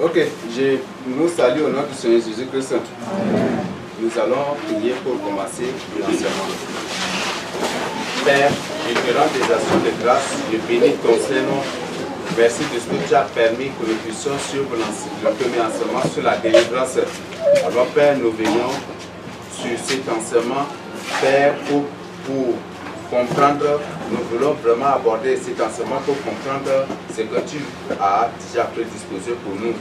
Ok, je nous salue au nom du Seigneur Jésus-Christ. Nous allons prier pour commencer l'enseignement. Père, je te rends des actions de grâce, je bénis ton Saint-Nom. Merci de ce que tu as permis que nous puissions suivre le premier enseignement sur la délivrance. Alors Père, nous venons sur cet enseignement, Père, pour comprendre, nous voulons vraiment aborder cet enseignement pour comprendre ce que tu as déjà prédisposé pour nous.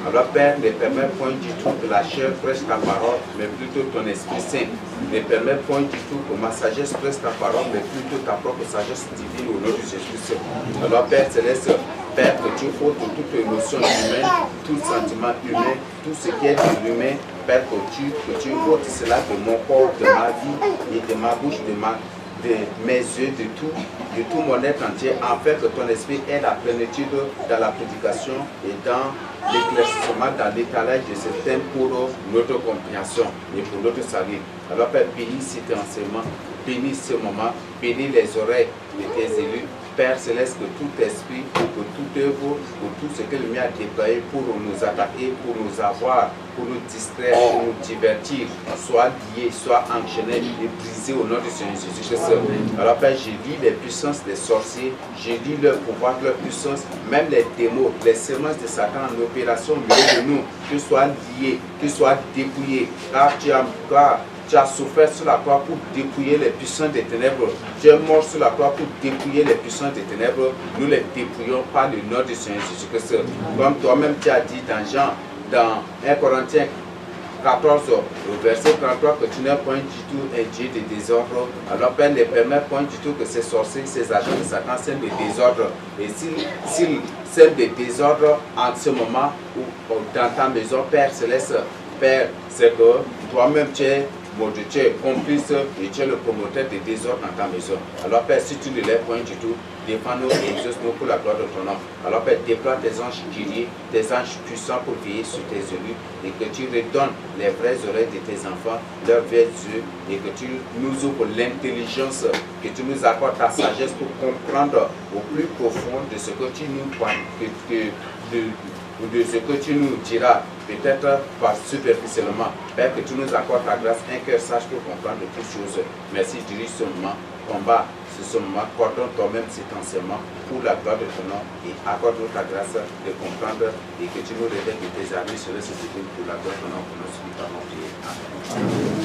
Alors Père, ne permets point du tout que la chair prêche ta parole, mais plutôt ton Esprit Saint. Ne permets point du tout que ma sagesse prêche ta parole, mais plutôt ta propre sagesse divine au nom de Jésus-Christ. Alors Père Céleste, Père, que tu ôtes toute émotion humaine, tout sentiment humain, tout ce qui est de l'humain, Père, que tu ôtes cela de mon corps, de ma vie et de ma bouche, de mes yeux, de tout mon être entier, afin que ton esprit ait la plénitude dans la prédication et dans l'éclaircissement, dans l'étalage de ce thème pour notre compréhension et pour notre salut. Alors Père, bénis cet enseignement, bénis ce moment, bénis les oreilles de tes élus. Père Céleste, que tout esprit, que toute œuvre, pour tout ce que le mien a déployé pour nous attaquer, pour nous avoir, pour nous distraire, pour nous divertir, soit lié, soit enchaîné et brisé au nom du Seigneur Jésus-Christ. Alors Père, je lis les puissances des sorciers, je lis leur pouvoir, leur puissance, même les démons, les semences de Satan en opération au milieu de nous, qu'ils soient liés, qu'ils soient dépouillés, car tu as souffert sur la croix pour dépouiller les puissants des ténèbres. Tu es mort sur la croix pour dépouiller les puissants des ténèbres. Nous les dépouillons par le nom du Seigneur Jésus-Christ. Comme toi-même tu as dit dans 1 Corinthiens 14, au verset 33, que tu n'es point du tout un Dieu de désordre. Alors Père, ne permet point du tout que ces sorciers, ces agents de Satan sèment des désordres. Et s'ils sèment des désordres en ce moment ou dans ta maison, Père Céleste, Père, c'est que toi-même tu es tu es complice et tu es le promoteur des désordres dans ta maison. Alors Père, si tu ne l'es point du tout, défends-nous et exauce-nous pour la gloire de ton nom. Alors Père, déploie tes anges guerriers, tes anges puissants pour veiller sur tes élus et que tu redonnes les vraies oreilles de tes enfants, leurs vrais yeux et que tu nous ouvres l'intelligence, que tu nous accordes ta sagesse pour comprendre au plus profond de ce que tu nous de ce que tu nous diras, peut-être pas superficiellement. Père, que tu nous accordes ta grâce, un cœur sage pour comprendre toutes choses. Merci, dirige ce moment, combat ce moment, coordonne toi-même cet enseignement pour la gloire de ton nom et accorde-nous ta grâce de comprendre et que tu nous révèles que tes amis seraient ce pour la gloire de ton nom, pour nous suivre par mon prière. Amen.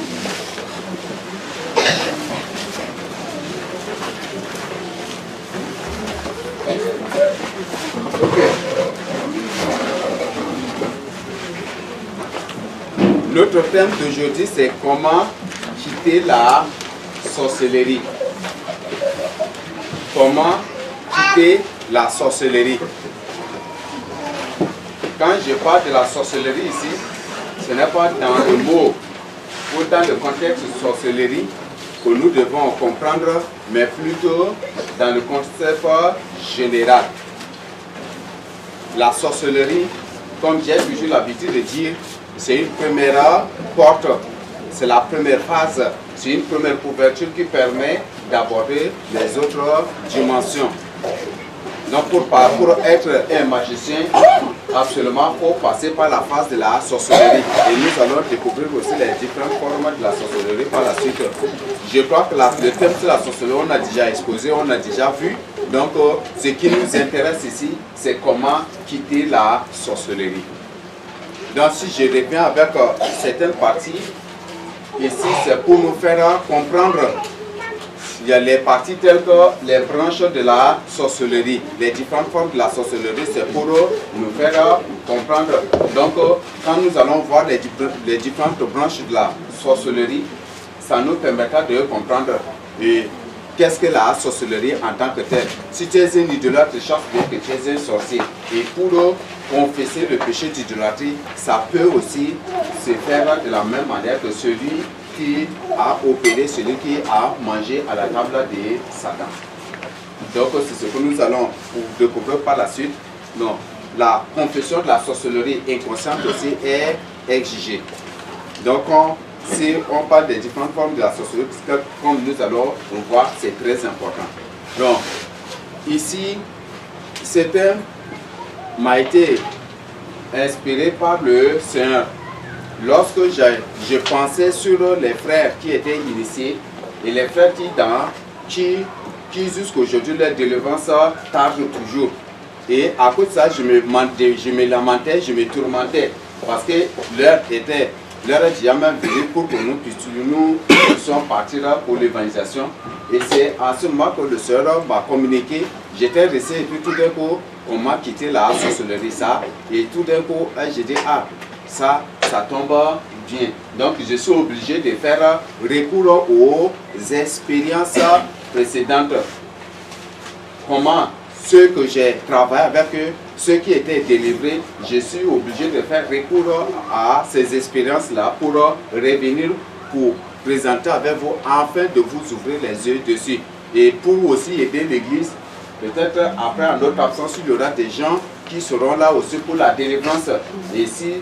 Ok. Notre thème d'aujourd'hui, c'est comment quitter la sorcellerie. Comment quitter la sorcellerie. Quand je parle de la sorcellerie ici, ce n'est pas dans le mot ou dans le contexte de sorcellerie que nous devons comprendre, mais plutôt dans le concept général. La sorcellerie, comme j'ai toujours l'habitude de dire, c'est une première porte, c'est la première phase, c'est une première couverture qui permet d'aborder les autres dimensions. Donc pour être un magicien, absolument, il faut passer par la phase de la sorcellerie. Et nous allons découvrir aussi les différentes formes de la sorcellerie par la suite. Je crois que le thème sur la sorcellerie, on a déjà exposé, on a déjà vu. Donc ce qui nous intéresse ici, c'est comment quitter la sorcellerie. Donc si je reviens avec certaines parties, ici c'est pour nous faire comprendre. Il y a les parties telles que les branches de la sorcellerie. Les différentes formes de la sorcellerie, c'est pour nous faire comprendre. Donc quand nous allons voir les différentes branches de la sorcellerie, ça nous permettra de comprendre qu'est-ce que la sorcellerie en tant que telle. Si tu es un idolâtre, chaque bien que tu es un sorcier. Et pour confesser le péché d'idolâtrie, ça peut aussi se faire de la même manière que celui qui a opéré, celui qui a mangé à la table de Satan. Donc c'est ce que nous allons découvrir par la suite. Donc la confession de la sorcellerie inconsciente aussi est exigée. Donc si on parle des différentes formes de la sorcellerie, comme nous allons voir, c'est très important. Donc ici, ce thème m'a été inspiré par le Seigneur. Lorsque je pensais sur les frères qui étaient initiés et les frères qui jusqu'aujourd'hui leur délivrance tarde toujours. Et à cause de ça, je me lamentais, je me tourmentais parce que l'heure était jamais venue pour que nous puissions partir pour l'évangélisation. Et c'est à ce moment que le Seigneur m'a communiqué. J'étais resté et puis tout d'un coup, on m'a quitté la sorcellerie ça. Et tout d'un coup, j'ai dit, ah, ça tombe bien. Donc je suis obligé de faire recours aux expériences précédentes. Comment ceux que j'ai travaillé avec eux, ceux qui étaient délivrés, je suis obligé de faire recours à ces expériences-là pour revenir, pour présenter avec vous, afin de vous ouvrir les yeux dessus. Et pour aussi aider l'Église, peut-être après en notre absence, il y aura des gens qui seront là aussi pour la délivrance. Et si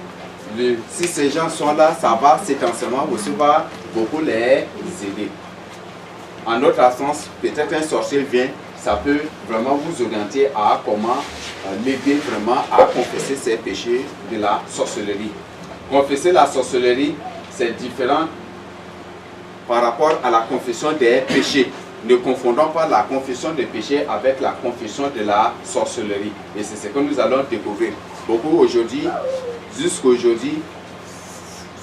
ces gens sont là, ça va, cet enseignement aussi va beaucoup les aider. En notre absence, peut-être un sorcier vient, ça peut vraiment vous orienter à comment l'aider vraiment à confesser ses péchés de la sorcellerie. Confesser la sorcellerie, c'est différent par rapport à la confession des péchés. Ne confondons pas la confession des péchés avec la confession de la sorcellerie. Et c'est ce que nous allons découvrir. Beaucoup aujourd'hui, jusqu'aujourd'hui,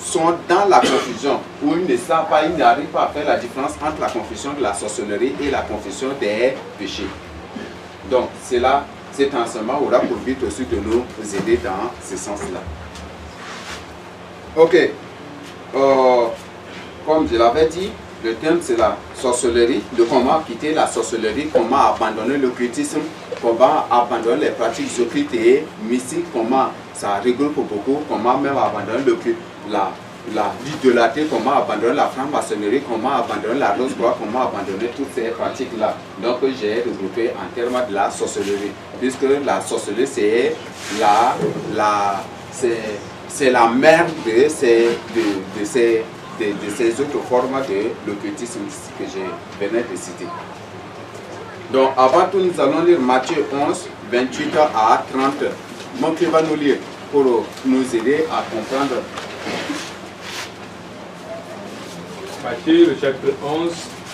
sont dans la confusion, où ils ne savent pas, ils n'arrivent pas à faire la différence entre la confession de la sorcellerie et la confession des péchés. Donc, cet enseignement aura pour but aussi de nous aider dans ce sens-là. Ok. Comme je l'avais dit, le thème c'est la sorcellerie, de comment quitter la sorcellerie, comment abandonner l'occultisme, comment abandonner les pratiques occultes et mystiques, comment ça regroupe beaucoup, comment même abandonner l'idolâtrie, comment abandonner la franc-maçonnerie, comment abandonner la rose-croix, comment abandonner toutes ces pratiques-là. Donc j'ai regroupé en termes de la sorcellerie, puisque la sorcellerie c'est la mère de ces autres formes de l'occultisme que je venais de citer. Donc avant tout, nous allons lire Matthieu 11, 28 à 30. Mon qui va nous lire pour nous aider à comprendre. Matthieu, le chapitre 11,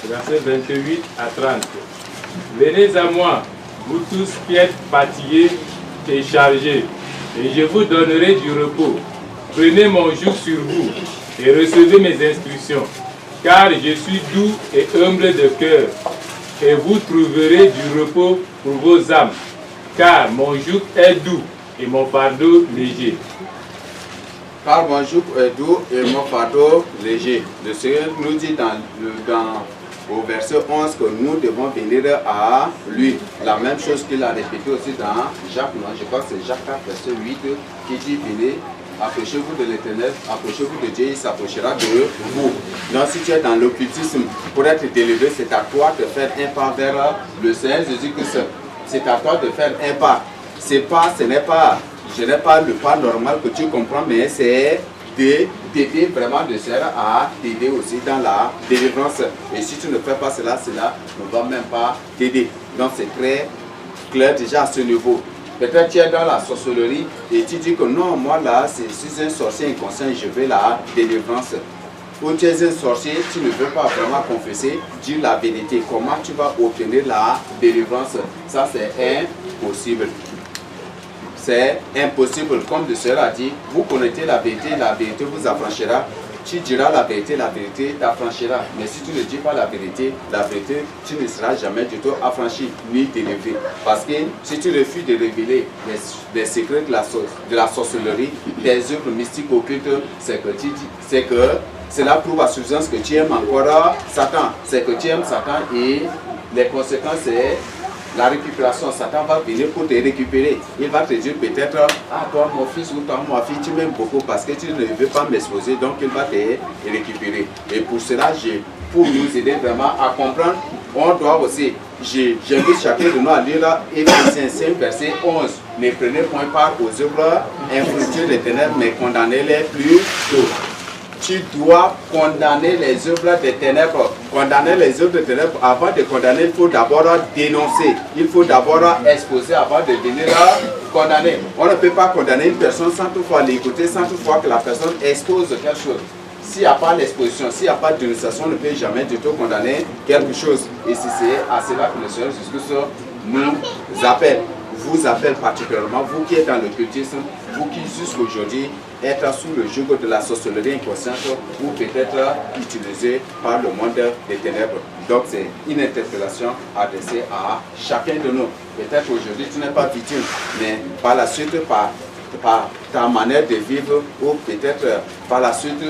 versets 28 à 30. Venez à moi, vous tous qui êtes fatigués et chargés, et je vous donnerai du repos. Prenez mon joug sur vous et recevez mes instructions, car je suis doux et humble de cœur, et vous trouverez du repos pour vos âmes, car mon joug est doux et mon fardeau léger. Car mon joug est doux et mon fardeau léger. Le Seigneur nous dit au verset 11 que nous devons venir à lui. La même chose qu'il a répété aussi dans Jacques, non, je crois que c'est Jacques 4, verset 8, qui dit venez, approchez-vous de l'Éternel, approchez-vous de Dieu, il s'approchera de vous. Donc si tu es dans l'occultisme, pour être délivré, c'est à toi de faire un pas vers le Seigneur Jésus-Christ. C'est à toi de faire un pas. Je n'ai pas le pas normal que tu comprends, mais c'est d'aider vraiment de servir à t'aider aussi dans la délivrance. Et si tu ne fais pas cela ne va même pas t'aider. Donc c'est très clair déjà à ce niveau. Peut-être tu es dans la sorcellerie et tu dis que non, moi là, si c'est un sorcier inconscient, je veux la délivrance. Ou tu es un sorcier, tu ne veux pas vraiment confesser, dire la vérité. Comment tu vas obtenir la délivrance? Ça c'est impossible. C'est impossible. Comme le Seigneur a dit, vous connaissez la vérité vous affranchira. Tu diras la vérité t'affranchira. Mais si tu ne dis pas la vérité, tu ne seras jamais du tout affranchi ni délivré. Parce que si tu refuses de révéler les secrets de la sorcellerie, des œuvres mystiques occultes, c'est que cela prouve à suffisance que tu aimes encore Satan. C'est que tu aimes Satan et les conséquences, c'est la récupération. Satan va venir pour te récupérer. Il va te dire peut-être, ah toi mon fils ou toi ma fille, tu m'aimes beaucoup parce que tu ne veux pas m'exposer, donc il va te récupérer. Et pour cela, pour nous aider vraiment à comprendre, on doit aussi, j'invite chacun de nous à lire Éphésiens 5, verset 11. Ne prenez point part aux œuvres infructueuses des ténèbres, mais condamnez-les plus tôt. tu dois condamner les œuvres des ténèbres. Condamner les œuvres des ténèbres, avant de condamner, il faut d'abord dénoncer. Il faut d'abord exposer avant de venir condamner. On ne peut pas condamner une personne sans toutefois l'écouter, sans toutefois que la personne expose quelque chose. S'il n'y a pas l'exposition, s'il n'y a pas de dénonciation, on ne peut jamais du tout condamner quelque chose. Et c'est à cela que le Seigneur Jésus-Christ nous appelle. Vous appelle particulièrement, vous qui êtes dans le cultisme, vous qui jusqu'aujourd'hui êtes sous le joug de la sorcellerie inconsciente ou peut-être utilisé par le monde des ténèbres. Donc c'est une interpellation adressée à chacun de nous. Peut-être aujourd'hui tu n'es pas victime, mais par la suite, par ta manière de vivre, ou peut-être par la suite,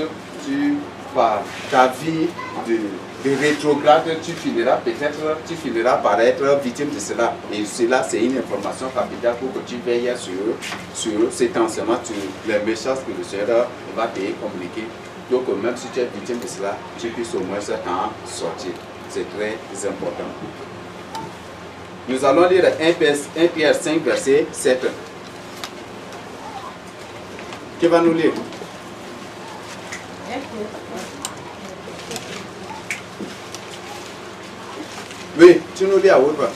par ta vie de rétrograde, tu finiras par être victime de cela. Et cela, c'est une information capitale pour que tu veilles sur cet enseignement, sur les messages que le Seigneur va te communiquer. Donc, même si tu es victime de cela, tu puisses au moins t'en sortir. C'est très important. Nous allons lire 1 Pierre 5, verset 7. Qui va nous lire? Oui, tu nous lis à haute voix.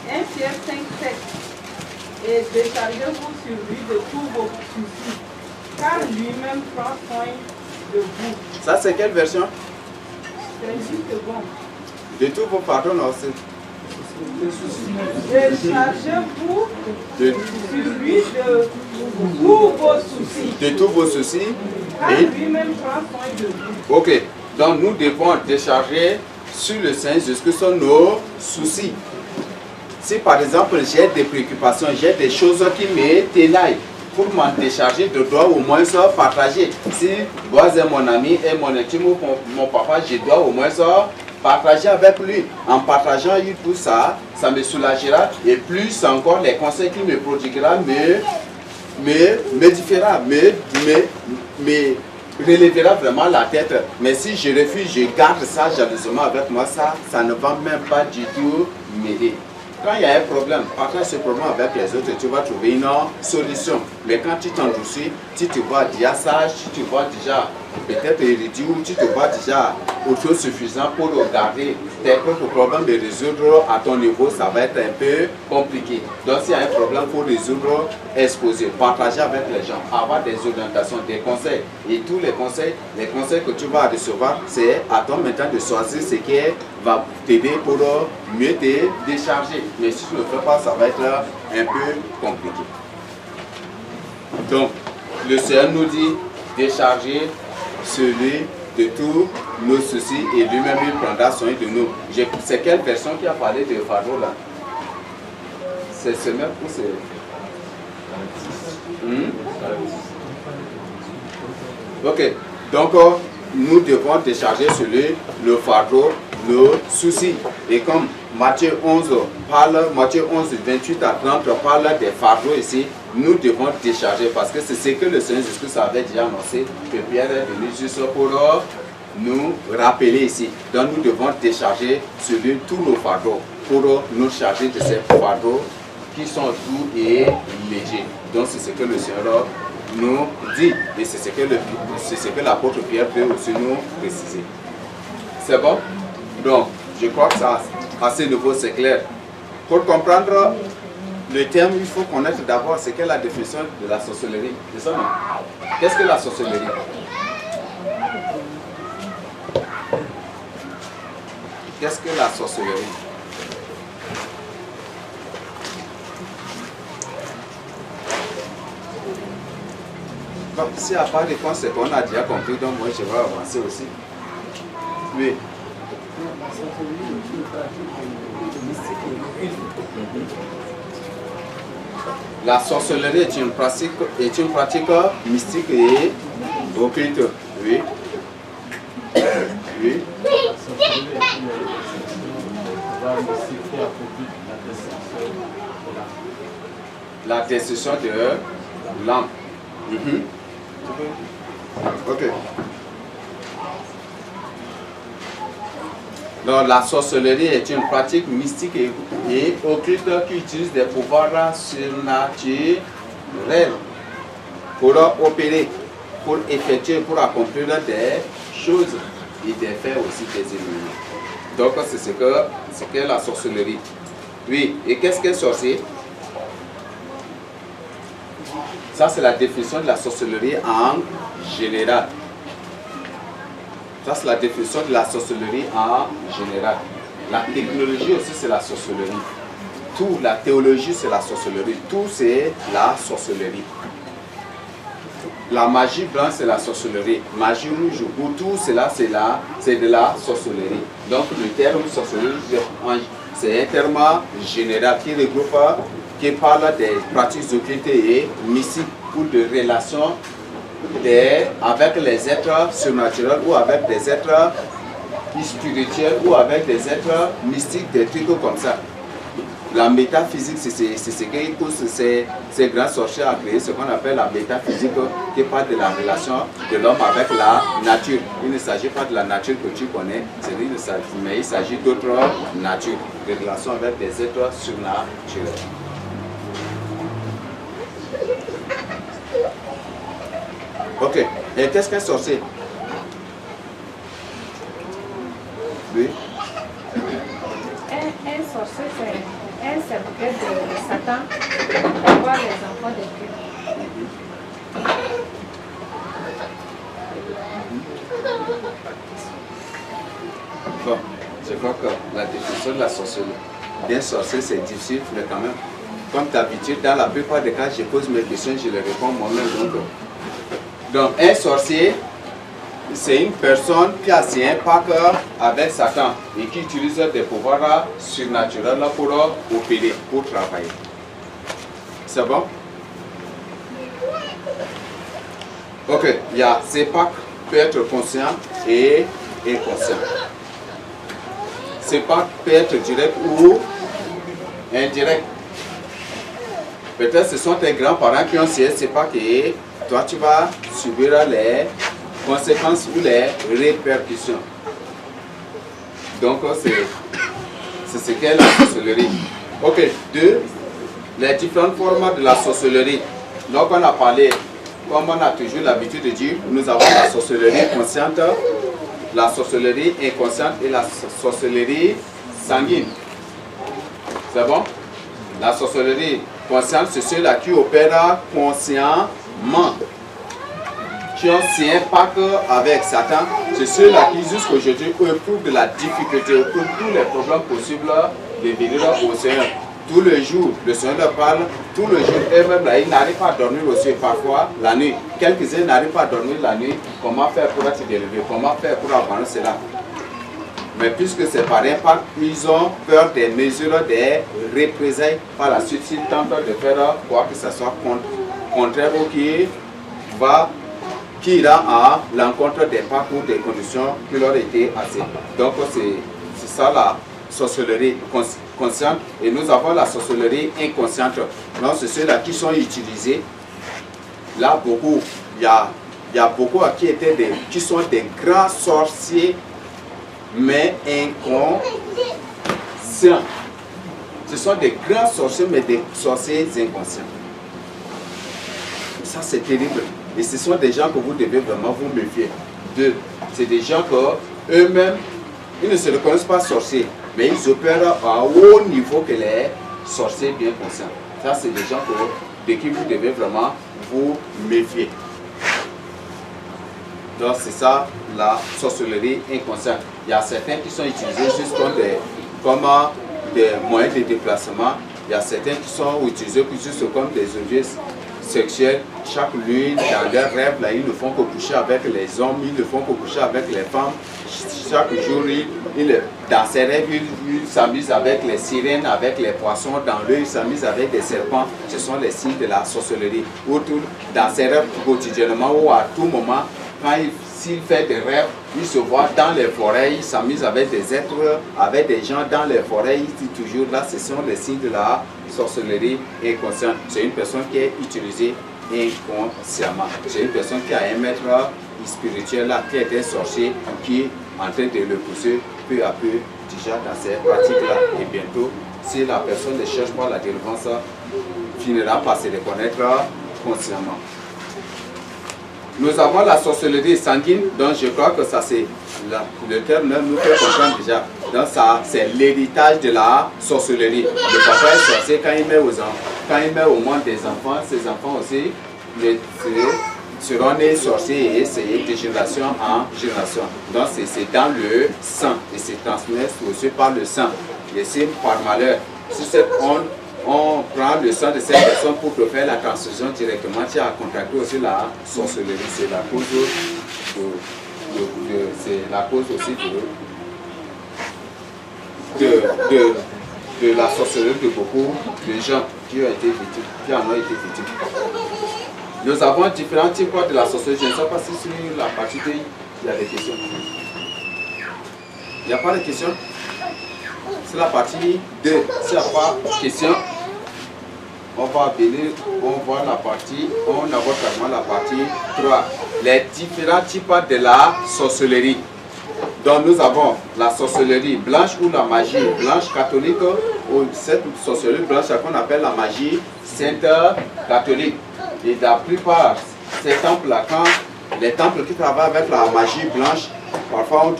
1 Pierre 5, 7. Et déchargez-vous sur lui de tous vos soucis, car lui-même prend soin de vous. Ça, c'est quelle version? C'est juste bon. De tous vos pardons, non, c'est... Déchargez-vous sur lui de tous vos soucis. De tous vos soucis. Car Et... lui-même prend soin de vous. Ok, donc nous devons décharger sur le Seigneur Jésus-Christ nos soucis. Si par exemple j'ai des préoccupations, j'ai des choses qui me ténaillent, pour m'en décharger, je dois au moins partager. Si moi et mon ami et mon intime ou mon papa, je dois au moins partager avec lui. En partageant tout ça, ça me soulagera et plus encore les conseils qu'il me prodiguera m'édifiera, me relèvera vraiment la tête. Mais si je refuse, je garde ça jalousement avec moi, ça ne va même pas du tout m'aider. Quand il y a un problème, partage ce problème avec les autres, tu vas trouver une solution. Mais quand tu t'endurcis, tu te vois déjà sage, tu te vois déjà peut-être érudit ou tu te vois déjà autosuffisant pour garder tes propres problèmes et résoudre à ton niveau, ça va être un peu compliqué. Donc s'il y a un problème, il faut résoudre, exposer, partager avec les gens, avoir des orientations, des conseils. Et tous les conseils que tu vas recevoir, c'est à toi maintenant de choisir ce qui va t'aider pour mieux te décharger. Mais si tu ne le fais pas, ça va être un peu compliqué. Donc, le Seigneur nous dit décharger celui de tous nos soucis et lui-même il prendra soin de nous. C'est quelle version qui a parlé de fardeau là? C'est ce même ou c'est... Ok, donc nous devons décharger sur lui le fardeau, le souci. Et comme Matthieu 11, 28 à 30 parle des fardeaux ici, nous devons décharger parce que c'est ce que le Seigneur Jésus avait déjà annoncé, que Pierre est venu juste pour nous rappeler ici. Donc nous devons décharger sur lui tous nos fardeaux pour nous charger de ces fardeaux qui sont doux et légers. Donc c'est ce que le Seigneur nous dit et c'est ce que l'apôtre Pierre peut aussi nous préciser. C'est bon? Donc je crois que ça, à ce niveau c'est clair. Pour comprendre le terme, il faut connaître d'abord ce qu'est la définition de la sorcellerie. C'est ça, non? Qu'est-ce que la sorcellerie? Qu'est-ce que la sorcellerie? Bon, s'il n'y a pas de réponse, c'est qu'on a déjà compris, donc moi je vais avancer aussi. Oui. La sorcellerie est une pratique mystique et occulte. Oui. Oui. La destruction de l'âme. Ok. Donc la sorcellerie est une pratique mystique et occulte qui utilise des pouvoirs surnaturels pour opérer pour effectuer, pour accomplir des choses et des faits aussi des ennemis. Donc c'est ce qu'est la sorcellerie. Oui, et qu'est-ce qu'est sorcier? Ça c'est la définition de la sorcellerie en général. Ça c'est la définition de la sorcellerie en général. La technologie aussi c'est la sorcellerie. Tout, la théologie c'est la sorcellerie. Tout c'est la sorcellerie. La magie blanche c'est la sorcellerie. Magie rouge ou tout cela c'est de la sorcellerie. Donc le terme sorcellerie c'est un terme général qui regroupe, qui parle des pratiques occultes et mystiques ou de relations avec les êtres surnaturels ou avec des êtres spirituels ou avec des êtres mystiques, des trucs comme ça. La métaphysique, c'est ce que tous ces grands sorciers ont créé, ce qu'on appelle la métaphysique, qui parle de la relation de l'homme avec la nature. Il ne s'agit pas de la nature que tu connais, mais il s'agit d'autres natures, de relations avec des êtres surnaturels. Ok, et qu'est-ce qu'un sorcier? Oui. Un sorcier, c'est un serviteur de Satan pour voir les enfants de Dieu. Bon, je crois que la définition de la sorcellerie, bien sorcier c'est difficile, mais quand même, comme d'habitude, dans la plupart des cas, je pose mes questions, je les réponds moi-même. Donc, un sorcier, c'est une personne qui a signé un pacte avec Satan et qui utilise des pouvoirs surnaturels pour opérer, pour travailler. C'est bon? Ok, il y a ces pactes peuvent être conscients et inconscients. Ces pactes peuvent être directs ou indirects. Peut-être ce sont tes grands-parents qui ont signé ces pactes et toi tu vas subir les conséquences ou les répercussions. Donc c'est ce qu'est la sorcellerie. Ok, 2. Les différentes formes de la sorcellerie. Donc on a parlé, comme on a toujours l'habitude de dire, nous avons la sorcellerie consciente, la sorcellerie inconsciente et la sorcellerie sanguine. C'est bon? La sorcellerie consciente, c'est ceux-là qui opèrent consciemment, qui ont signé un pacte avec Satan. C'est ceux-là qui jusqu'à aujourd'hui éprouvent de la difficulté, éprouvent tous les problèmes possibles de venir au Seigneur. Tout le jour, le Seigneur leur parle, tout le jour, eux-mêmes là, ils n'arrivent pas à dormir aussi parfois la nuit. Quelques-uns n'arrivent pas à dormir la nuit. Comment faire pour être élevé? Comment faire pour avoir cela? Mais puisque c'est par un pacte, ils ont peur des mesures, des représailles par la suite. S'ils tentent de faire quoi que ce soit contraire ou qui ira à l'encontre des pactes ou des conditions qui leur étaient assez. Donc c'est ça la sorcellerie consciente. Et nous avons la sorcellerie inconsciente. Donc c'est ceux-là qui sont utilisés. Là beaucoup, il y a beaucoup qui sont des grands sorciers, mais inconscients. Ce sont des grands sorciers, mais des sorciers inconscients. Ça c'est terrible. Et ce sont des gens que vous devez vraiment vous méfier d'eux. C'est des gens que eux-mêmes, ils ne se reconnaissent pas sorciers, mais ils opèrent à haut niveau que les sorciers bien conscients. Ça c'est des gens de qui vous devez vraiment vous méfier. Donc c'est ça la sorcellerie inconsciente. Il y a certains qui sont utilisés juste comme des moyens de déplacement. Il y a certains qui sont utilisés juste comme des objets sexuels. Chaque nuit, dans leurs rêves, là, ils ne font que coucher avec les hommes, ils ne font que coucher avec les femmes. Chaque jour, dans ses rêves, ils s'amusent avec les sirènes, avec les poissons. Dans l'œil, ils s'amusent avec des serpents. Ce sont les signes de la sorcellerie. Dans ses rêves quotidiennement ou à tout moment, s'il fait des rêves, il se voit dans les forêts, il s'amuse avec des êtres, avec des gens dans les forêts. Il dit toujours là, ce sont les signes de la sorcellerie inconsciente. C'est une personne qui est utilisée inconsciemment. C'est une personne qui a un maître spirituel là, qui est un sorcier, qui est en train de le pousser peu à peu déjà dans ces pratiques-là. Et bientôt, si la personne ne cherche pas la délivrance, finira par se reconnaître consciemment. Nous avons la sorcellerie sanguine, donc je crois que ça c'est le terme nous fait comprendre déjà. Donc ça c'est l'héritage de la sorcellerie. Le papa est sorcier quand il met au monde des enfants, ces enfants aussi seront nés sorciers et c'est de génération en génération. Donc c'est dans le sang et c'est transmis aussi par le sang. Et si par malheur, si on prend le sang de cette personne pour faire la transfusion directement, tu as contacté aussi la sorcellerie. C'est la cause aussi de la sorcellerie de beaucoup de gens qui en ont été victimes. Nous avons différents types de la sorcellerie. Je ne sais pas si sur la partie 2, il y a des questions. Il n'y a pas de questions? C'est la partie 2. S'il n'y a pas de questions, on va venir, on voit la partie, on aborde carrément la partie 3. Les différents types de la sorcellerie. Donc nous avons la sorcellerie blanche ou la magie blanche catholique, ou cette sorcellerie blanche qu'on appelle la magie sainte catholique. Et la plupart ces temples-là, quand les temples qui travaillent avec la magie blanche, parfois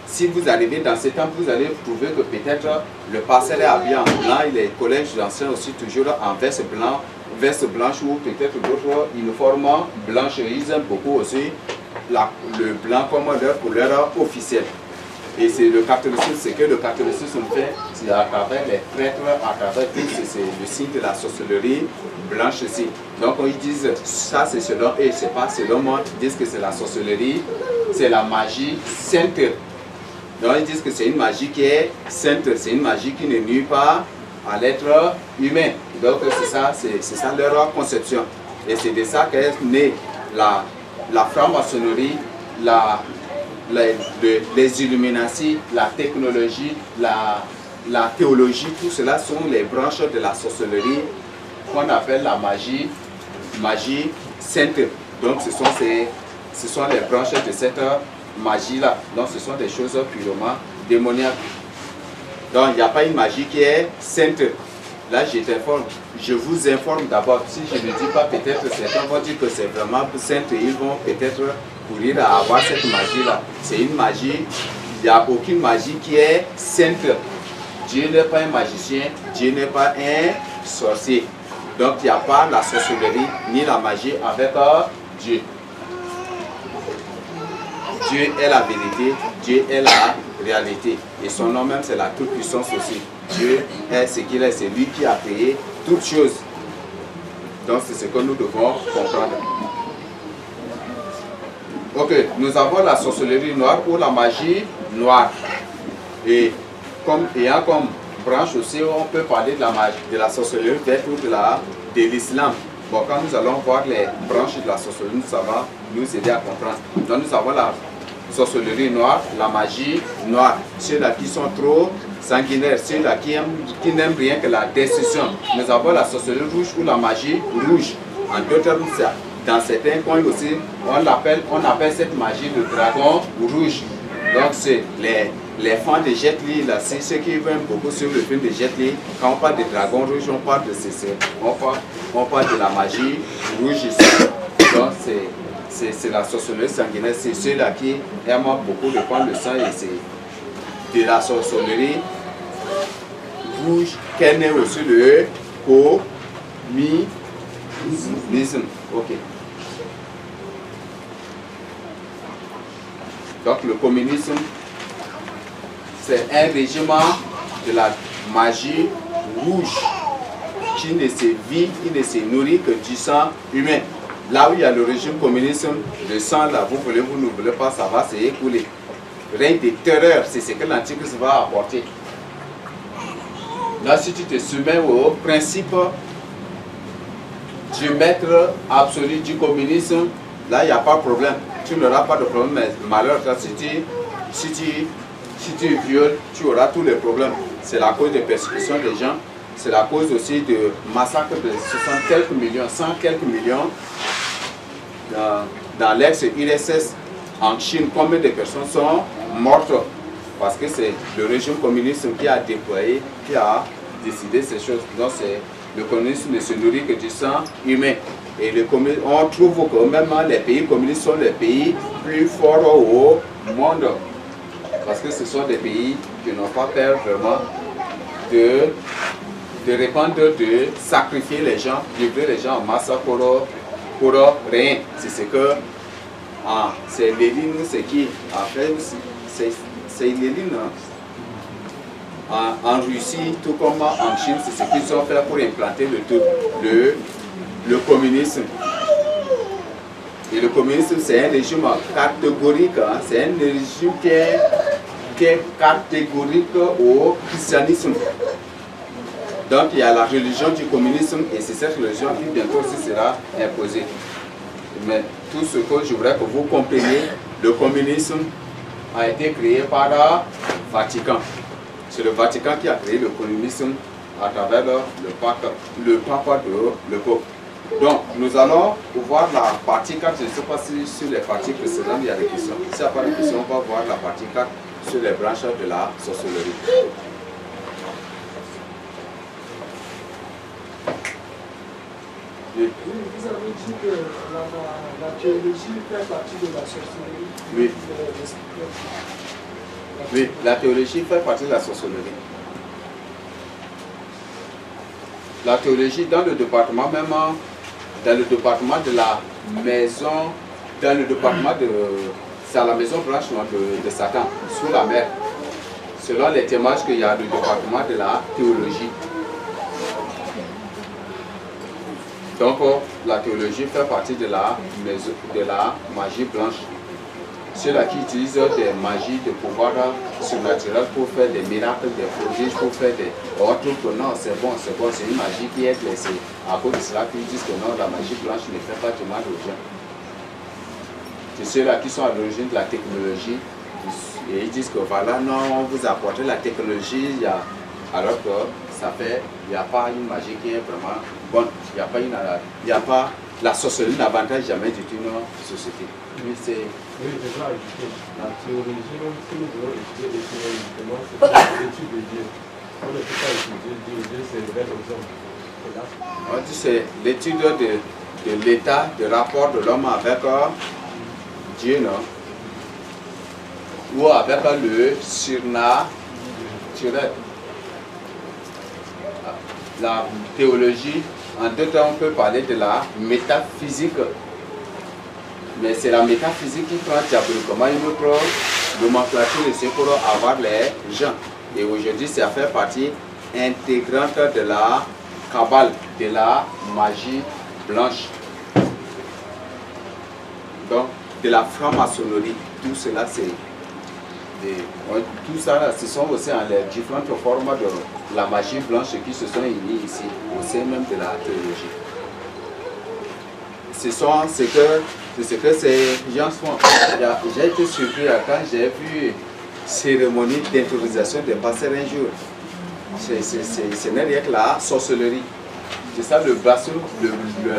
si vous arrivez dans ces temples, vous allez trouver que peut-être le pasteur est habillé en blanc, et les collèges d'anciens aussi toujours en veste blanche ou peut-être d'autres uniformes blanches. Ils aiment beaucoup aussi le blanc comme leur couleur officielle. Et c'est le catholicisme, c'est que le catholicisme fait, c'est à travers les prêtres, à travers tout, c'est le signe de la sorcellerie blanche aussi. Donc ils disent, ça c'est selon eux, c'est pas selon moi, ils disent que c'est la sorcellerie, c'est la magie sainte. Donc ils disent que c'est une magie qui est sainte, c'est une magie qui ne nuit pas à l'être humain. Donc c'est ça leur conception. Et c'est de ça qu'est née la franc-maçonnerie, les Illuminati, la technologie, la théologie, tout cela sont les branches de la sorcellerie qu'on appelle la magie sainte. Donc ce sont les branches de cette magie-là. Donc ce sont des choses purement démoniaques. Donc il n'y a pas une magie qui est sainte. Là je vous informe d'abord. Si je ne dis pas, peut-être certains vont dire que c'est vraiment sainte et ils vont peut-être courir à avoir cette magie-là. C'est une magie, il n'y a aucune magie qui est sainte. Dieu n'est pas un magicien, Dieu n'est pas un sorcier. Donc il n'y a pas la sorcellerie ni la magie avec Dieu. Dieu est la vérité, Dieu est la réalité. Et son nom même c'est la toute-puissance aussi. Dieu est ce qu'il est, c'est lui qui a créé toutes choses. Donc c'est ce que nous devons comprendre. Ok, nous avons la sorcellerie noire ou la magie noire. Et ayant comme branche aussi, on peut parler de la sorcellerie verte ou de l'islam. Bon, quand nous allons voir les branches de la sorcellerie, ça va nous aider à comprendre. Donc nous avons la sorcellerie noire, la magie noire. Ceux-là qui sont trop sanguinaires, ceux-là qui n'aiment rien que la destruction. Nous avons la sorcellerie rouge ou la magie rouge. En d'autres termes, dans certains coins aussi, on appelle cette magie le dragon rouge. Donc c'est les fans de Jet Li, là, c'est ceux qui veulent beaucoup sur le film de Jet Li. Quand on parle de dragon rouge, on parle de la magie rouge ici. Donc c'est la sorcellerie sanguinaire, c'est ceux-là qui aiment beaucoup de prendre le sang et c'est de la sorcellerie rouge qu'est né aussi le communisme. Ok. Donc le communisme, c'est un régime de la magie rouge qui ne se vit, qui ne se nourrit que du sang humain. Là où il y a le régime communiste, le sang là, vous voulez, vous ne voulez pas, ça va s'écouler. Règne de terreur, c'est ce que l'Antichrist va apporter. Là, si tu te soumets au principe du maître absolu du communisme, là, il n'y a pas de problème. Tu n'auras pas de problème, mais malheureusement, si tu violes, tu auras tous les problèmes. C'est la cause de persécution des gens, c'est la cause aussi de massacre de 60 quelques millions, 100 quelques millions dans l'ex-URSS. En Chine, combien de personnes sont mortes? Parce que c'est le régime communiste qui a déployé, qui a décidé ces choses. Donc le communisme ne se nourrit que du sang humain. Et on trouve que même les pays communistes sont les pays plus forts au monde. Parce que ce sont des pays qui n'ont pas peur vraiment de répandre, de sacrifier les gens, livrer les gens en masse pour rien. C'est ce que c'est Lénine, c'est qui a fait aussi. C'est Lénine. En Russie, tout comme en Chine, c'est ce qu'ils ont fait pour implanter le communisme. Et le communisme, c'est un régime catégorique. Hein. C'est un régime qui est catégorique au christianisme. Donc il y a la religion du communisme et c'est cette religion qui bientôt aussi sera imposée. Mais tout ce que je voudrais que vous compreniez, le communisme a été créé par le Vatican. C'est le Vatican qui a créé le communisme à travers le papa de l'époque. Donc nous allons voir la partie 4, je ne sais pas si sur les parties précédentes il y a des questions. S'il n'y a pas de questions, on va voir la partie 4 sur les branches de la sorcellerie. Oui, vous avez dit que la théologie fait partie de la sorcellerie. Oui. Oui, la théologie fait partie de la sorcellerie. La théologie dans le département même, dans le département de la maison, dans le département de... C'est à la maison blanche de Satan, sous la mer. Selon les témoignages qu'il y a du département de la théologie. Donc, la théologie fait partie de la magie blanche. Ceux-là qui utilisent des magies de pouvoir surnaturel pour faire des miracles, des prodiges, pour faire des... On trouve que non, c'est bon, c'est une magie qui est blessée. À cause de cela, qu'ils disent que non, la magie blanche ne fait pas du mal aux gens. C'est ceux-là qui sont à l'origine de la technologie. Et ils disent que voilà, non, on vous apporte la technologie, alors que ça fait, il n'y a pas une magie qui est vraiment bonne. Il n'y a pas la sorcellerie n'avantage jamais du tout notre société. Mais c'est... Oui, je vais ajouter. La théologie, si nous devons étudier les théories, justement, c'est l'étude de Dieu. On ne peut pas étudier Dieu, Dieu se révèle aux hommes. On dit c'est l'étude de l'état, de rapport de l'homme avec Dieu, non? Ou avec le surnaturel. La théologie, en deux temps, on peut parler de la métaphysique. Mais c'est la métaphysique qui prend diaboliquement une autre nomenclature ici pour avoir les gens. Et aujourd'hui, ça fait partie intégrante de la cabale, de la magie blanche. Donc, de la franc-maçonnerie. Tout cela, c'est... Tout ça, ce sont aussi les différentes formes de la magie blanche qui se sont unies ici, au sein même de la théologie. C'est ce que ces gens font. J'ai été surpris quand j'ai vu cérémonie d'intronisation des pasteurs un jour. Ce n'est rien que la sorcellerie. C'est ça le blasphème,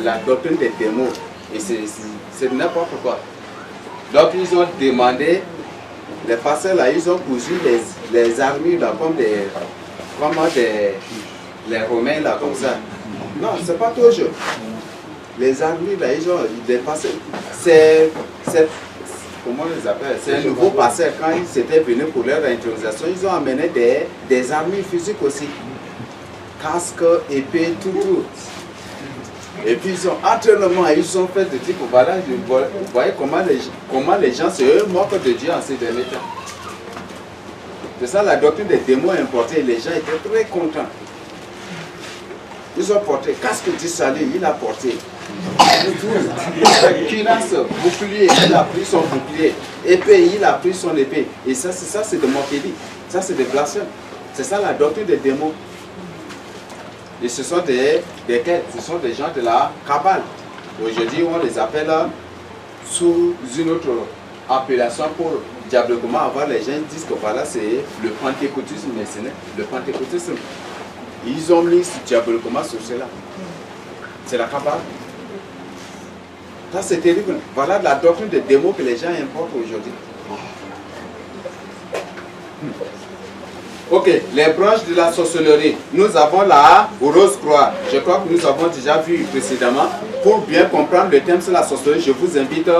la doctrine des démons. Et c'est n'importe quoi. Donc ils ont demandé, les pasteurs là, ils ont cousu les armures là, comme les Romains là, comme ça. Non, c'est pas toujours. Les armures là, ils ont des pasteurs. Comment on les appelle? C'est un nouveau pasteur. Quand ils étaient venus pour leur intronisation, ils ont amené des armures physiques aussi. Casque, épée, tout. Et puis ils ont entraînement, ils ont fait de type, voilà, vous voyez comment les gens se moquent de Dieu en ces derniers temps. C'est ça la doctrine des démons importés, les gens étaient très contents. Ils ont porté casque du salut, il a porté. Cuirasse, bouclier, il a pris son bouclier. Épée, il a pris son épée. Et ça, c'est de moquerie. Ça, c'est des blasphèmes. C'est ça la doctrine des démons. Et ce sont ce sont des gens de la cabale. Aujourd'hui, on les appelle sous une autre appellation pour diaboliquement avoir les gens disent que voilà, c'est le pentecôtisme, mais ce n'est le pentecôtisme. Ils ont mis diaboliquement sur cela. C'est la cabale. Ça, c'est terrible. Voilà la doctrine des démons que les gens importent aujourd'hui. Ok, les branches de la sorcellerie. Nous avons la rose-croix. Je crois que nous avons déjà vu précédemment. pour bien comprendre le thème sur la sorcellerie, je vous invite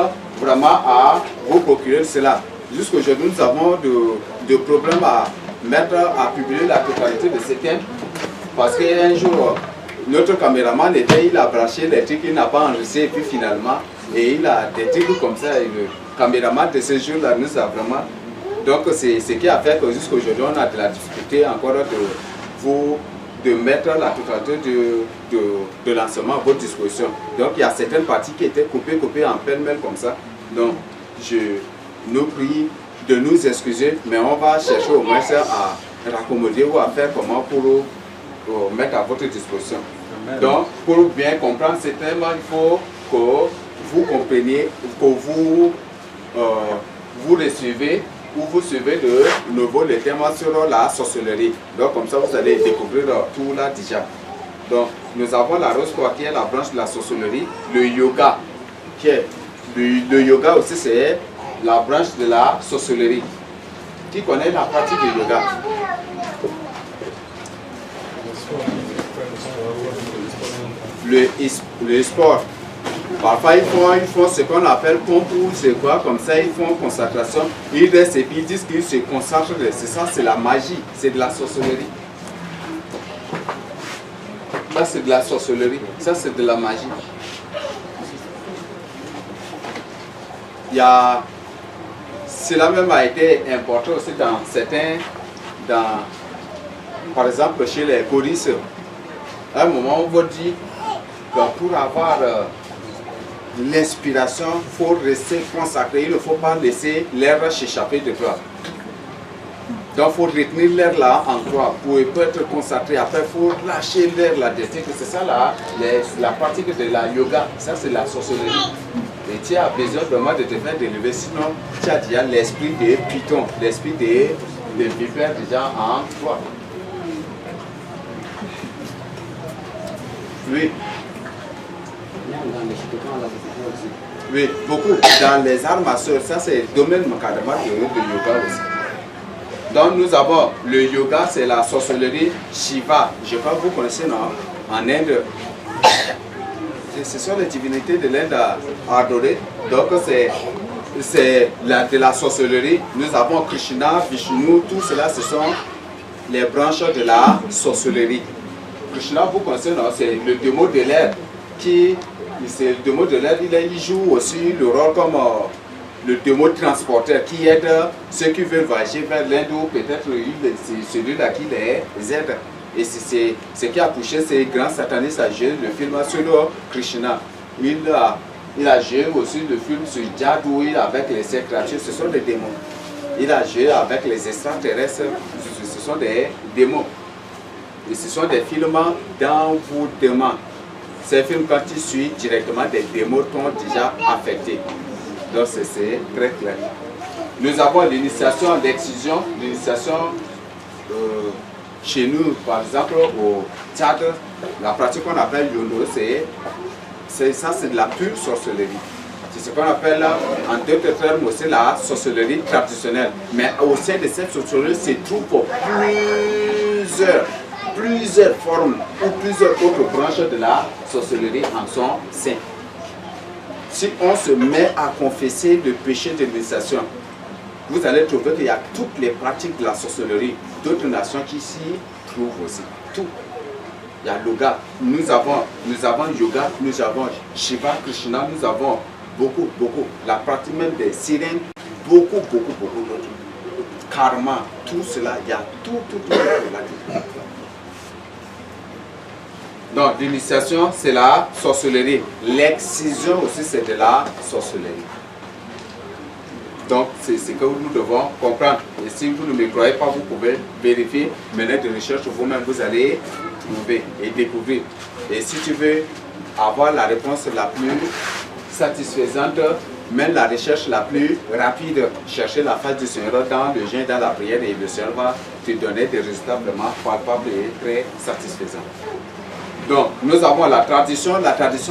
vraiment à vous procurer cela. Jusqu'aujourd'hui, nous avons de problèmes à publier la totalité de ces thèmes, parce qu'un jour, notre caméraman il a branché les trucs, il n'a pas enregistré, et puis finalement, et il a des trucs comme ça, et le caméraman de ce jour-là nous a vraiment... Donc c'est ce qui a fait que jusqu'aujourd'hui, on a de la difficulté encore de mettre la totalité de l'enseignement à votre disposition. Donc il y a certaines parties qui étaient coupées en pêle-mêle comme ça. Donc je nous prie de nous excuser, mais on va chercher au moins à raccommoder ou à faire comment pour mettre à votre disposition. Amen. Donc pour bien comprendre ce thème, il faut que vous compreniez, que vous recevez ou vous suivez de nouveau les thèmes sur la sorcellerie. Donc comme ça vous allez découvrir tout là déjà. Donc nous avons la rose qui est la branche de la sorcellerie, le yoga qui est le yoga aussi, c'est la branche de la sorcellerie. Qui connaît la pratique du yoga? Le sport. Parfois ils font ce qu'on appelle pompe ou c'est quoi comme ça, ils font concentration, ils restent et puis ils disent qu'ils se concentrent. C'est ça, c'est la magie, c'est de la sorcellerie. Ça c'est de la sorcellerie, ça c'est de la magie. Cela même a été importé aussi dans certains, par exemple chez les choristes. À un moment on vous dit que pour avoir l'inspiration, il faut rester consacré, il ne faut pas laisser l'air s'échapper de toi. Donc il faut retenir l'air là en toi pour être concentré. Après il faut lâcher l'air là. C'est ça la pratique de la yoga, ça c'est la sorcellerie. Et tu as besoin vraiment de te faire délever, sinon tu as déjà l'esprit de python, l'esprit de vipère déjà en toi. Oui. Oui, beaucoup. Dans les arts martiaux, ça c'est le domaine carrément de yoga aussi. Donc nous avons le yoga, c'est la sorcellerie Shiva. Je crois que vous connaissez, non? En Inde. Ce sont les divinités de l'Inde à adorer. Donc c'est de la sorcellerie. Nous avons Krishna, Vishnu, tout cela, ce sont les branches de la sorcellerie. Krishna, vous connaissez, non? C'est le démon de l'air qui... C'est le démon de l'air, il joue aussi le rôle comme le démon transporteur qui aide ceux qui veulent voyager vers l'Inde ou peut-être c'est celui-là qui les aide. Et c'est ce qui a poussé ces grands satanistes à jouer le film sur Krishna. Il a joué aussi le film sur Jadou avec les créatures, ce sont des démons. Il a joué avec les extraterrestres, ce sont des démons. Et ce sont des films d'envoûtement. Ces films, quand ils suivent directement des démons, sont déjà affectés. Donc c'est très clair. Nous avons l'initiation d'excision, l'initiation chez nous, par exemple, au Tchad, la pratique qu'on appelle Yondo, c'est de la pure sorcellerie. C'est ce qu'on appelle, en d'autres termes, aussi la sorcellerie traditionnelle. Mais au sein de cette sorcellerie, se trouvent plusieurs formes ou plusieurs autres branches de la sorcellerie en son sein. Si on se met à confesser le péché de l'initiation, vous allez trouver qu'il y a toutes les pratiques de la sorcellerie d'autres nations qui s'y trouvent aussi. Tout. Il y a yoga, nous avons yoga, nous avons Shiva, Krishna, nous avons beaucoup. La pratique même des sirènes, beaucoup d'autres. Karma, tout cela, il y a tout là-dedans. Donc l'initiation c'est la sorcellerie. L'excision aussi c'est de la sorcellerie. Donc c'est ce que nous devons comprendre. Et si vous ne me croyez pas, vous pouvez vérifier, mener des recherches vous-même, vous allez trouver et découvrir. Et si tu veux avoir la réponse la plus satisfaisante, mène la recherche la plus rapide, chercher la face du Seigneur dans le jeûne, dans la prière, et le Seigneur va te donner des résultats vraiment palpables et très satisfaisants. Donc, nous avons la tradition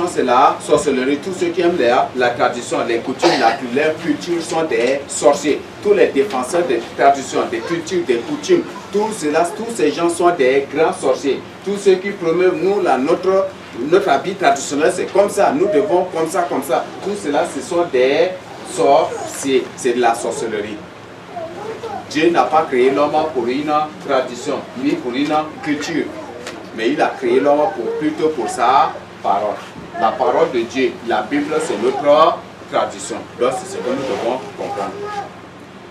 c'est la sorcellerie. Tous ceux qui aiment la tradition, les coutumes, leur culture sont des sorciers. Tous les défenseurs des traditions, des cultures, des coutumes, tous ces gens sont des grands sorciers. Tous ceux qui promeuvent nous, notre notre habit traditionnel c'est comme ça, nous devons comme ça, comme ça. Tout cela, ce sont des sorts, c'est de la sorcellerie. Dieu n'a pas créé l'homme pour une tradition, ni pour une culture, mais il a créé l'homme plutôt pour sa parole. La parole de Dieu, la Bible, c'est notre tradition. Donc c'est ce que nous devons comprendre.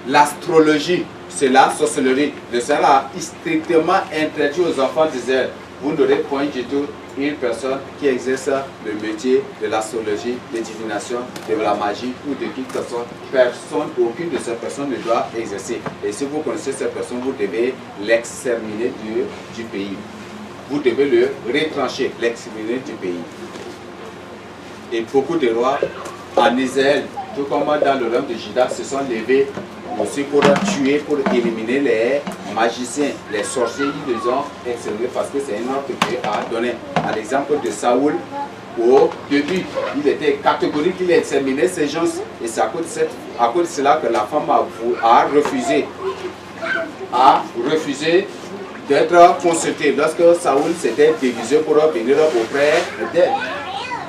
L'astrologie, c'est la sorcellerie. Le Seigneur a strictement interdit aux enfants d'Israël. Vous n'aurez point du tout une personne qui exerce le métier de l'astrologie, de divination, de la magie ou de toute façon. Personne, aucune de ces personnes ne doit exercer. Et si vous connaissez cette personne, vous devez l'exterminer du pays. Vous devez le retrancher, l'exterminer du pays. Et beaucoup de rois en Israël, tout comme dans le royaume de Juda, se sont levés aussi pour tuer, pour éliminer les magiciens, les sorciers. Ils les ont exterminés parce que c'est un ordre que Dieu a donné. À l'exemple de Saoul, au début, il était catégorique, il exterminait ces gens. Et c'est à cause de cela que la femme a refusé d'être consultée lorsque Saoul s'était déguisé pour venir auprès d'elle.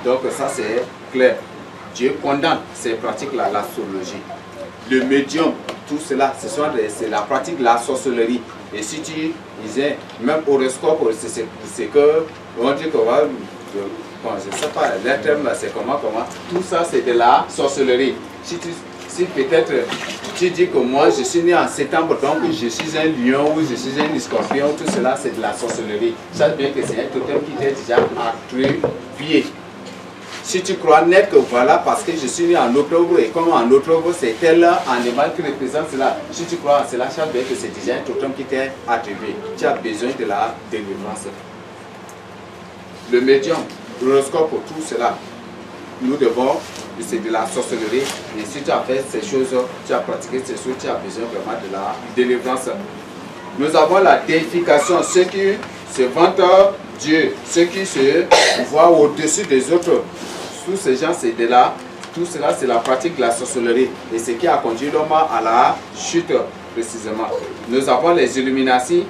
Donc ça c'est clair. Dieu condamne ces pratiques-là, l'astrologie. Le médium, tout cela, c'est la pratique de la sorcellerie. Et si tu disais, même horoscope, c'est que, on dit que, bon, je ne sais pas, les termes là, c'est comment, tout ça c'est de la sorcellerie. Si peut-être tu dis que moi je suis né en septembre, donc je suis un lion ou je suis un scorpion, tout cela c'est de la sorcellerie. Ça veut dire que c'est un totem qui t'est déjà attribué. Si tu crois net que voilà, parce que je suis né en octobre et comme en octobre c'est tel animal qui représente cela, si tu crois en cela, ça veut dire que c'est déjà un totem qui t'est attribué. Tu as besoin de la délivrance. Le médium, l'horoscope, tout cela, nous devons, c'est de la sorcellerie. Et si tu as fait ces choses, tu as pratiqué ces choses, tu as besoin vraiment de la délivrance. Nous avons la déification, ceux qui se vantent Dieu, ceux qui se voient au-dessus des autres. Tous ces gens, c'est de la, tout cela, c'est la pratique de la sorcellerie. Et ce qui a conduit l'homme à la chute, précisément. Nous avons les Illuminati.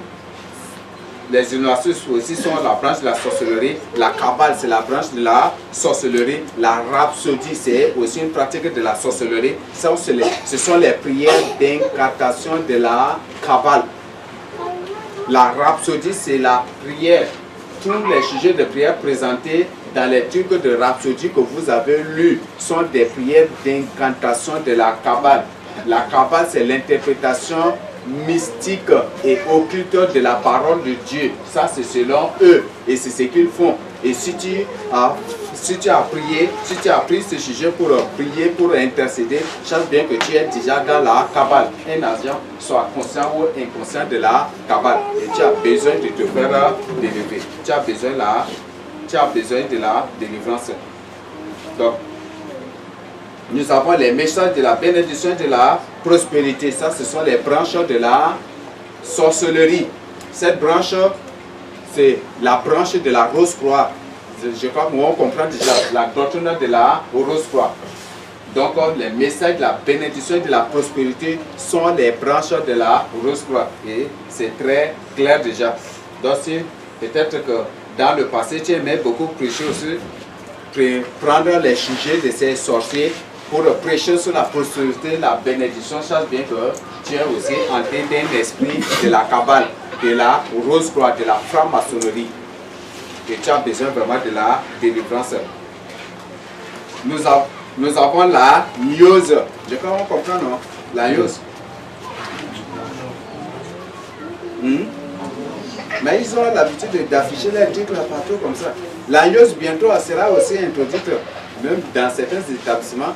Les Illuminati aussi sont la branche de la sorcellerie. La Kabbale, c'est la branche de la sorcellerie. La rhapsodie, c'est aussi une pratique de la sorcellerie. Ça, ce sont les prières d'incantation de la Kabbale. La rhapsodie, c'est la prière. Tous les sujets de prière présentés dans les trucs de rhapsodie que vous avez lus sont des prières d'incantation de la Kabbale. La Kabbale, c'est l'interprétation mystique et occulte de la parole de Dieu. Ça, c'est selon eux et c'est ce qu'ils font. Et si tu as pris ce sujet pour prier, pour intercéder, sache bien que tu es déjà dans la Kabbale. Un agent, soit conscient ou inconscient de la Kabbale. Et tu as besoin de te faire délivrer. Tu as besoin de la délivrance. Donc, nous avons les messages de la bénédiction et de la prospérité. Ça, ce sont les branches de la sorcellerie. Cette branche, c'est la branche de la rose-croix. Je crois qu'on comprend déjà la doctrine de la rose-croix. Donc, les messages de la bénédiction et de la prospérité sont les branches de la rose-croix. Et c'est très clair déjà. Donc, peut-être que dans le passé, tu aimais beaucoup prêcher aussi, prendre les sujets de ces sorciers pour prêcher sur la prospérité, la bénédiction. Sache bien que tu es aussi entré d'un esprit de la Kabbale, de la rose-croix, de la franc-maçonnerie. Et tu as besoin vraiment de la délivrance. Nous avons la gnose. Je crois qu'on comprend, non? La gnose. Mais ils ont l'habitude d'afficher les trucs là partout comme ça. La gnose bientôt sera aussi introduite, même dans certains établissements.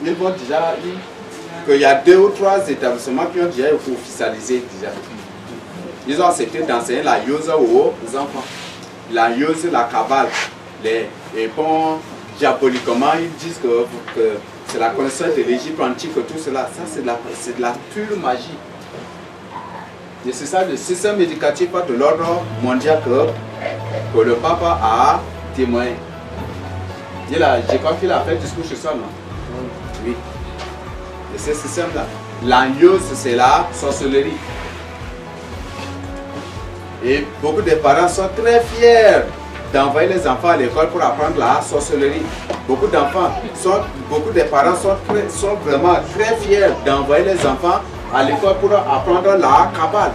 Ils vont déjà dire qu'il y a 2 ou 3 établissements qui ont déjà officialisé déjà. Ils ont accepté d'enseigner la gnose aux enfants. La gnose, la Kabbale, les ponts diaboliquement, ils disent que c'est la connaissance de l'Égypte antique, tout cela. Ça, c'est de la pure magie. Et c'est ça le système éducatif de l'ordre mondial que le papa a témoigné. Je crois qu'il a fait un discours sur ça, non? Oui. Et ce système-là. La gnose, c'est la sorcellerie. Et beaucoup de parents sont très fiers d'envoyer les enfants à l'école pour apprendre la sorcellerie. Beaucoup de parents sont vraiment très fiers d'envoyer les enfants à l'école pour apprendre la cabale.